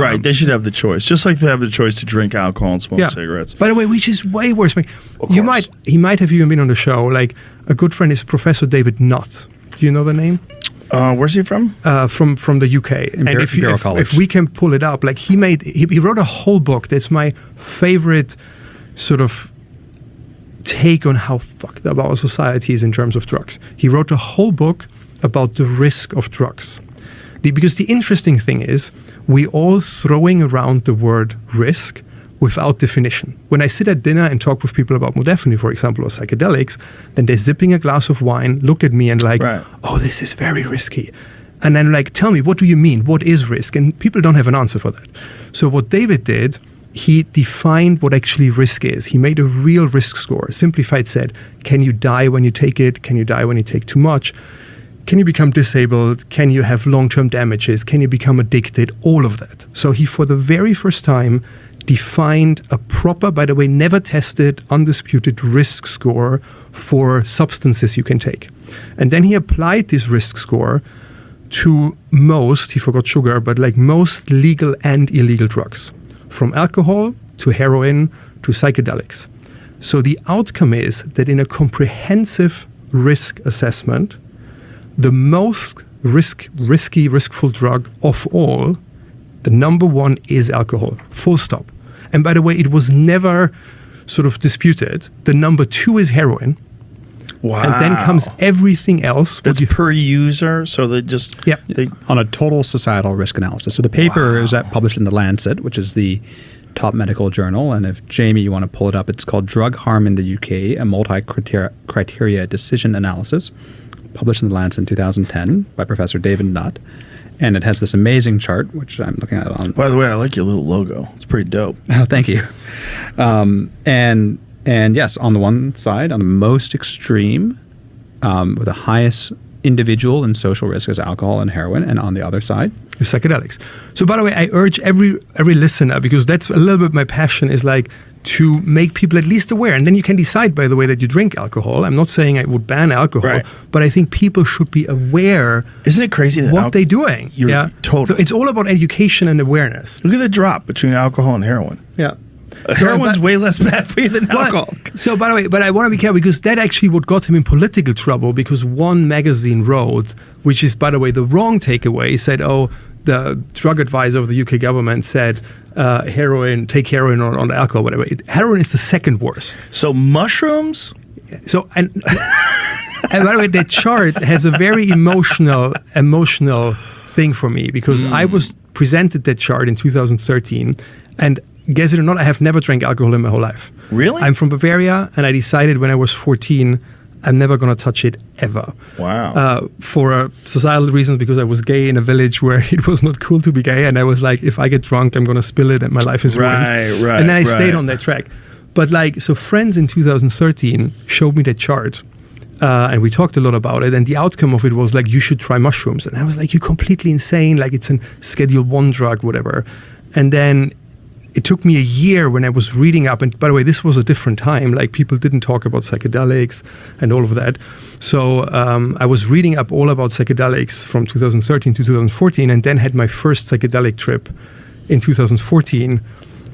Right, they should have the choice, just like they have the choice to drink alcohol and smoke cigarettes. By the way, which is way worse. He might have even been on the show. Like a good friend is Professor David Nutt. Do you know the name? Where's he from? From the UK. And if we can pull it up, like he wrote a whole book. That's my favorite sort of take on how fucked up our society is in terms of drugs. He wrote a whole book about the risk of drugs. Because the interesting thing is, we all throwing around the word risk without definition. When I sit at dinner and talk with people about modafinil, for example, or psychedelics, then they're zipping a glass of wine, look at me and like, oh, this is very risky. And then like, tell me, what do you mean? What is risk? And people don't have an answer for that. So what David did, he defined what actually risk is. He made a real risk score. Simplified said, can you die when you take it? Can you die when you take too much? Can you become disabled? Can you have long-term damages? Can you become addicted? All of that. So he, for the very first time, defined a proper, by the way, never tested, undisputed risk score for substances you can take. And then he applied this risk score to most, he forgot sugar, but like most legal and illegal drugs, from alcohol to heroin to psychedelics. So the outcome is that in a comprehensive risk assessment, the most riskful drug of all, the number one is alcohol, full stop. And by the way, it was never sort of disputed. The number two is heroin. Wow. And then comes everything else. That's per user, so they just... They, on a total societal risk analysis. So the paper is published in The Lancet, which is the top medical journal. And if, Jamie, you want to pull it up, it's called Drug Harm in the UK, a multi-criteria decision analysis, published in The Lancet in 2010 by Professor David Nutt. And it has this amazing chart, which I'm looking at on... By the way, I like your little logo. It's pretty dope. Oh, thank you. And yes, on the one side, on the most extreme, with the highest individual and social risk is alcohol and heroin, and on the other side, psychedelics. So by the way, I urge every listener, because that's a little bit my passion, is like to make people at least aware. And then you can decide, by the way, that you drink alcohol. I'm not saying I would ban alcohol, but I think people should be aware. Isn't it crazy that what they're doing? Totally. So it's all about education and awareness. Look at the drop between alcohol and heroin. Yeah. Heroin's way less bad for you than alcohol. So, by the way, but I want to be careful, because that actually what got him in political trouble, because one magazine wrote, which is, by the way, the wrong takeaway, said, oh, the drug advisor of the UK government said, heroin, take heroin on alcohol, whatever. Heroin is the second worst. So mushrooms? So, and by the way, that chart has a very emotional thing for me, because I was presented that chart in 2013, and guess it or not, I have never drank alcohol in my whole life. Really? I'm from Bavaria, and I decided when I was 14, I'm never going to touch it ever. Wow. For societal reasons, because I was gay in a village where it was not cool to be gay, and I was like, if I get drunk, I'm going to spill it, and my life is ruined. Right. And then I stayed on that track. But like, so friends in 2013 showed me that chart, and we talked a lot about it, and the outcome of it was like, you should try mushrooms. And I was like, you're completely insane, like it's a Schedule 1 drug, whatever. And then it took me a year when I was reading up, and by the way, this was a different time, like people didn't talk about psychedelics and all of that. So I was reading up all about psychedelics from 2013 to 2014, and then had my first psychedelic trip in 2014,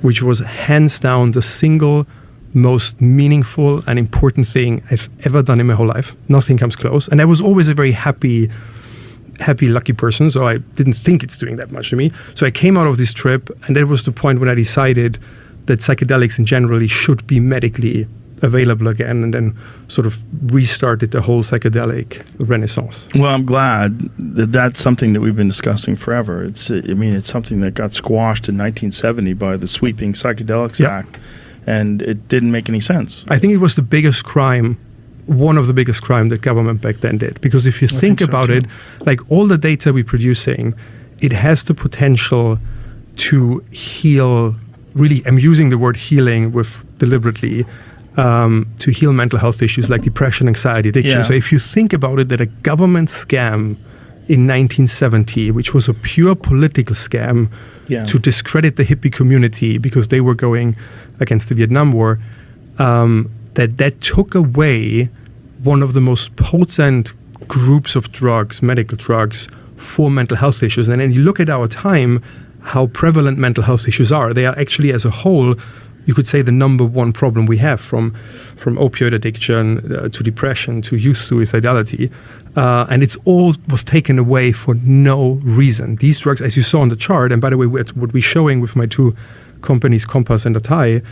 which was hands down the single most meaningful and important thing I've ever done in my whole life. Nothing comes close. And I was always a very happy, lucky person, so I didn't think it's doing that much to me. So I came out of this trip, and that was the point when I decided that psychedelics in general should be medically available again, and then sort of restarted the whole psychedelic renaissance. Well, I'm glad that that's something that we've been discussing forever. It's something that got squashed in 1970 by the Sweeping Psychedelics Act, and it didn't make any sense. I think it was the biggest crime, one of the biggest crime that government back then did. Because if you think about it, like all the data we're producing, it has the potential to heal, really, I'm using the word healing deliberately, to heal mental health issues like depression, anxiety, addiction. Yeah. So if you think about it, that a government scam in 1970, which was a pure political scam to discredit the hippie community because they were going against the Vietnam War, that took away one of the most potent groups of drugs, medical drugs, for mental health issues. And then you look at our time, how prevalent mental health issues are. They are actually, as a whole, you could say, the number one problem we have, from opioid addiction to depression to youth suicidality. And it's all was taken away for no reason. These drugs, as you saw on the chart, and by the way, what we're showing with my two companies, Compass and Atai,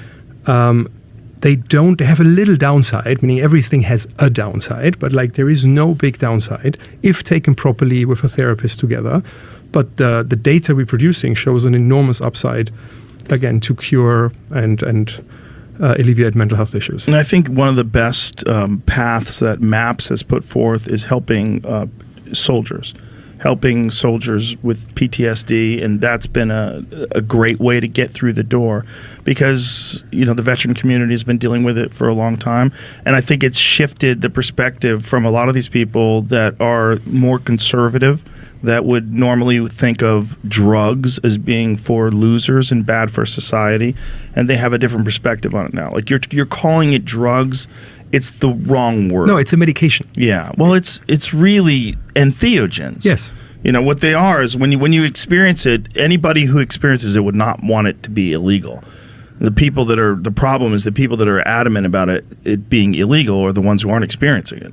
they have a little downside, meaning everything has a downside, but like there is no big downside if taken properly with a therapist together. But the data we're producing shows an enormous upside, again, to cure and alleviate mental health issues. And I think one of the best paths that MAPS has put forth is helping soldiers with PTSD, and that's been a great way to get through the door, because the veteran community has been dealing with it for a long time, and I think it's shifted the perspective from a lot of these people that are more conservative, that would normally think of drugs as being for losers and bad for society, and they have a different perspective on it now. Like you're calling it drugs. It's the wrong word. No, it's a medication. Yeah. Well, it's really entheogens. Yes. What they are is when you experience it, anybody who experiences it would not want it to be illegal. The problem is the people that are adamant about it being illegal are the ones who aren't experiencing it.